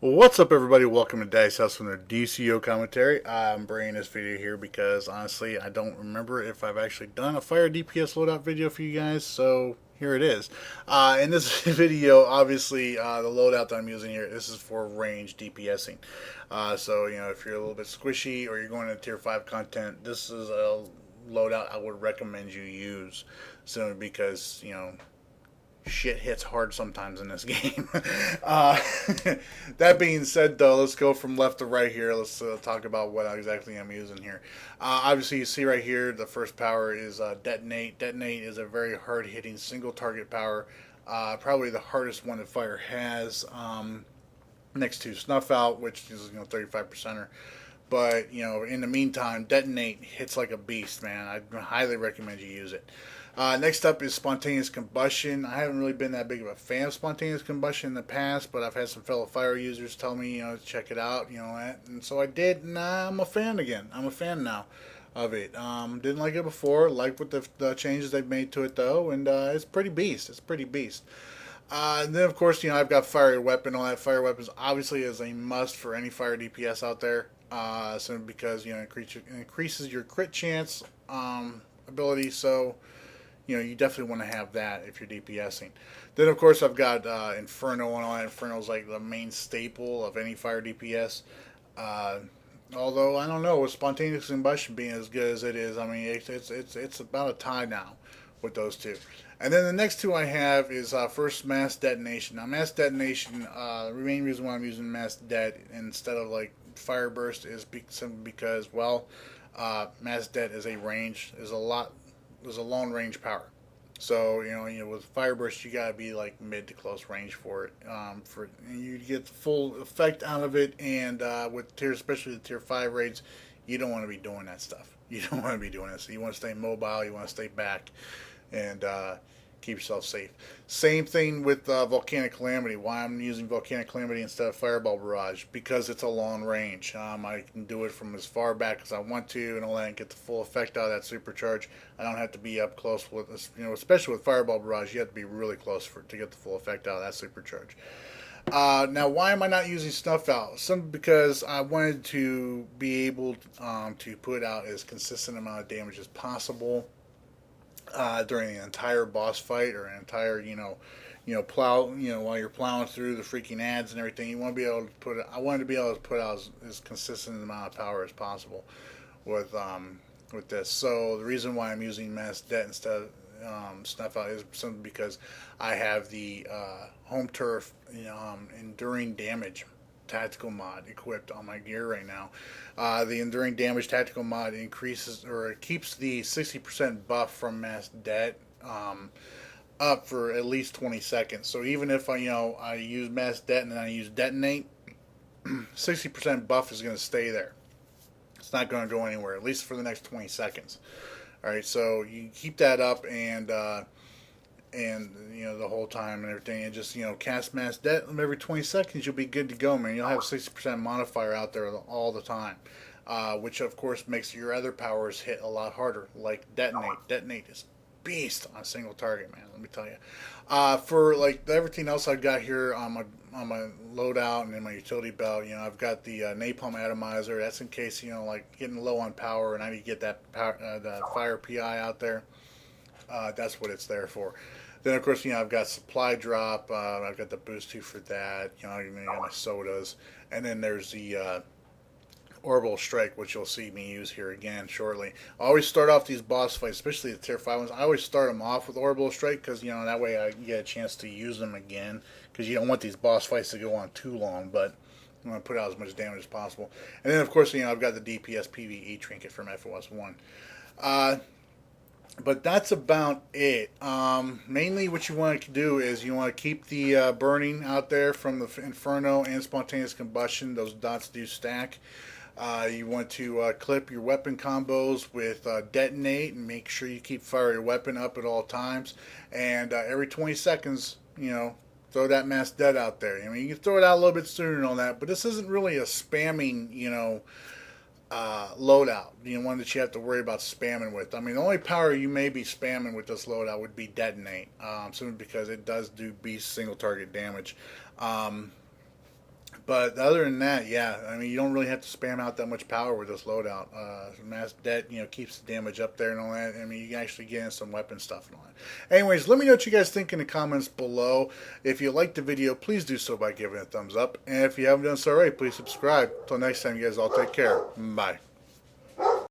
What's up, everybody? Welcome to Dice House from the DCUO commentary. I'm bringing this video here because honestly, I don't remember if I've actually done a fire DPS loadout video for you guys, so here it is. In this video, obviously, the loadout that I'm using here, this is for range DPSing. So, if you're a little bit squishy or you're going to tier 5 content, this is a loadout I would recommend you use simply because, shit hits hard sometimes in this game. uh, that being said, though, let's go from left to right here. Let's talk about what exactly I'm using here. Obviously, you see right here, the first power is Detonate. Detonate is a very hard-hitting single-target power. Probably the hardest one that Fire has, next to Snuff Out, which is 35%er. But, in the meantime, Detonate hits like a beast, man. I highly recommend you use it. Next up is Spontaneous Combustion. I haven't really been that big of a fan of Spontaneous Combustion in the past, but I've had some fellow fire users tell me, to check it out, and so I did, and I'm a fan again. I'm a fan now of it. Didn't like it before, liked what the changes they've made to it, though, and it's pretty beast. It's pretty beast. And then, of course, I've got Fire Weapon. All that Fire Weapons obviously is a must for any fire DPS out there. So because, it increases your crit chance ability, so you definitely want to have that if you're DPSing. Then, of course, I've got Inferno and all that. Inferno is like the main staple of any fire DPS. Although, I don't know, with Spontaneous Combustion being as good as it is, I mean, it's about a tie now with those two. And then the next two I have is first Mass Detonation. Now, Mass Detonation, the main reason why I'm using Mass Det instead of like Fire Burst is simply because, well, Mass Det is a long range power. So with Fire Burst, you gotta be like mid to close range for it. And you get the full effect out of it. And with especially the tier 5 raids, you don't want to be doing that stuff. You don't want to be doing this. You want to stay mobile. You want to stay back, and keep yourself safe. Same thing with Volcanic Calamity. Why I'm using Volcanic Calamity instead of Fireball Barrage? Because it's a long range. I can do it from as far back as I want to and all that and get the full effect out of that supercharge. I don't have to be up close with this, especially with Fireball Barrage, you have to be really close to get the full effect out of that supercharge. Now, why am I not using Snuff Out? Because I wanted to be able to put out as consistent amount of damage as possible during the entire boss fight or an entire plow while you're plowing through the freaking ads and everything. You want to be able to put it. I wanted to be able to put out as consistent amount of power as possible with this. So the reason why I'm using Mass Det instead of Snuff Out is simply because I have the Home Turf Enduring Damage tactical mod equipped on my gear right now. The Enduring Damage tactical mod increases or it keeps the 60% buff from Mass Det up for at least 20 seconds. So even if I use Mass Det and then I use Detonate, 60% buff is going to stay there. It's not going to go anywhere, at least for the next 20 seconds. Alright, so you keep that up and the whole time and everything, and just cast Mass Det every 20 seconds. You'll be good to go, man. You'll have 60% modifier out there all the time, which of course makes your other powers hit a lot harder, like Detonate. Detonate is beast on a single target, man. Let me tell you. For like everything else I've got here on my loadout and in my utility belt, I've got the Napalm Atomizer. That's in case like getting low on power and I need to get that power, the fire PI out there. That's what it's there for. Then of course I've got Supply Drop. I've got the boost too for that. I got my sodas, and then there's the Orbital Strike, which you'll see me use here again shortly. I always start off these boss fights, especially the tier 5 ones. I always start them off with Orbital Strike because that way I get a chance to use them again, because you don't want these boss fights to go on too long, but I'm going to put out as much damage as possible. And then of course I've got the DPS PVE trinket from FOS 1. But that's about it. Mainly what you want to do is you want to keep the burning out there from the Inferno and Spontaneous Combustion. Those dots do stack. You want to clip your weapon combos with Detonate and make sure you keep fire your weapon up at all times. And every 20 seconds, throw that Mass Det out there. You can throw it out a little bit sooner and all that, but this isn't really a spamming, loadout, one that you have to worry about spamming with. The only power you may be spamming with this loadout would be Detonate, simply because it does do beast single target damage. But other than that, yeah, I mean, you don't really have to spam out that much power with this loadout. Mass Det, keeps the damage up there and all that. I mean, you can actually get in some weapon stuff and all that. Anyways, let me know what you guys think in the comments below. If you liked the video, please do so by giving it a thumbs up. And if you haven't done so already, please subscribe. Until next time, you guys all take care. Bye.